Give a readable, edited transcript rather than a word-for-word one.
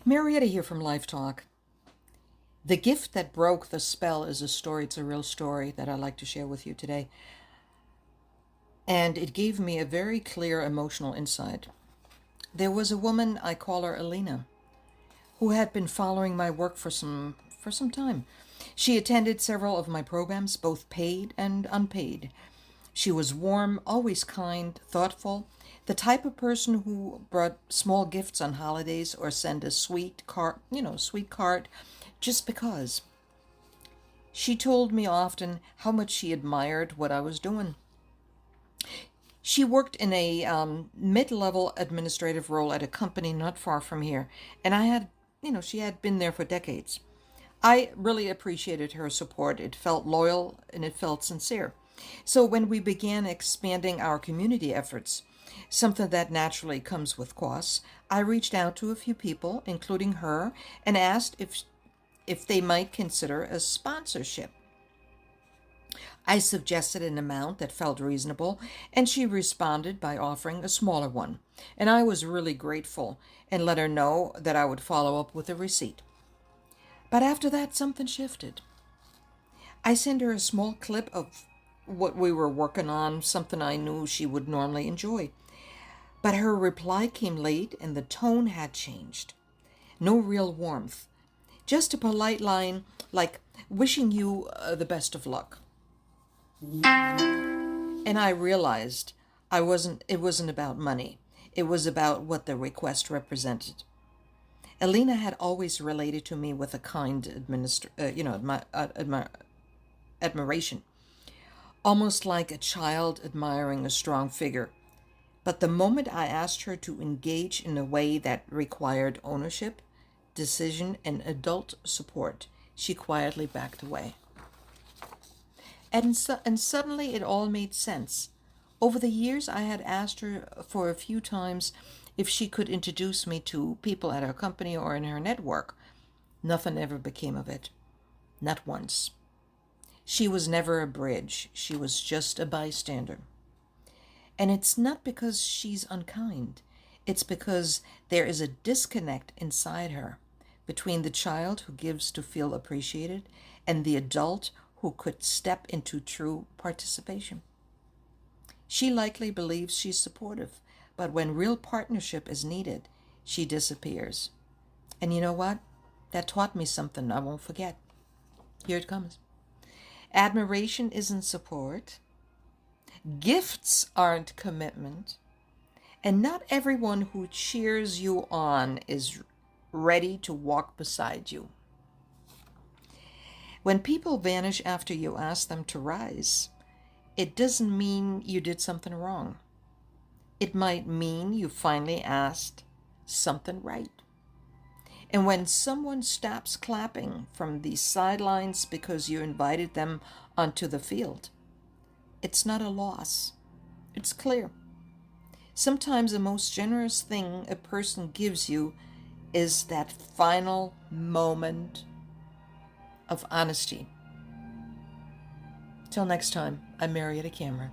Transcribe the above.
Mariette here from LifeTalk. The gift that broke the spell is a story. It's a real story that I'd like to share with you today. And it gave me a very clear emotional insight. There was a woman, I call her Alina, who had been following my work for some time. She attended several of my programs, both paid and unpaid. She was warm, always kind, thoughtful, the type of person who brought small gifts on holidays or sent a sweet card just because. She told me often how much she admired what I was doing. She worked in a mid-level administrative role at a company not far from here, and she had been there for decades. I really appreciated her support. It felt loyal and it felt sincere. So when we began expanding our community efforts, something that naturally comes with costs, I reached out to a few people, including her, and asked if they might consider a sponsorship. I suggested an amount that felt reasonable, and she responded by offering a smaller one. And I was really grateful and let her know that I would follow up with a receipt. But after that, something shifted. I sent her a small clip of what we were working on, something I knew she would normally enjoy. But her reply came late and the tone had changed. No real warmth. Just a polite line like, wishing you the best of luck. And I realized it wasn't about money. It was about what the request represented. Alina had always related to me with a kind admiration, almost like a child admiring a strong figure. But the moment I asked her to engage in a way that required ownership, decision, and adult support, she quietly backed away. And suddenly it all made sense. Over the years, I had asked her for a few times if she could introduce me to people at her company or in her network. Nothing ever became of it. Not once. She was never a bridge. She was just a bystander. And it's not because she's unkind. It's because there is a disconnect inside her between the child who gives to feel appreciated and the adult who could step into true participation. She likely believes she's supportive, but when real partnership is needed, she disappears. And you know what? That taught me something I won't forget. Here it comes. Admiration isn't support. Gifts aren't commitment. And not everyone who cheers you on is ready to walk beside you. When people vanish after you ask them to rise, it doesn't mean you did something wrong. It might mean you finally asked something right. And when someone stops clapping from the sidelines because you invited them onto the field, it's not a loss. It's clear. Sometimes the most generous thing a person gives you is that final moment of honesty. Till next time, I'm Mariette.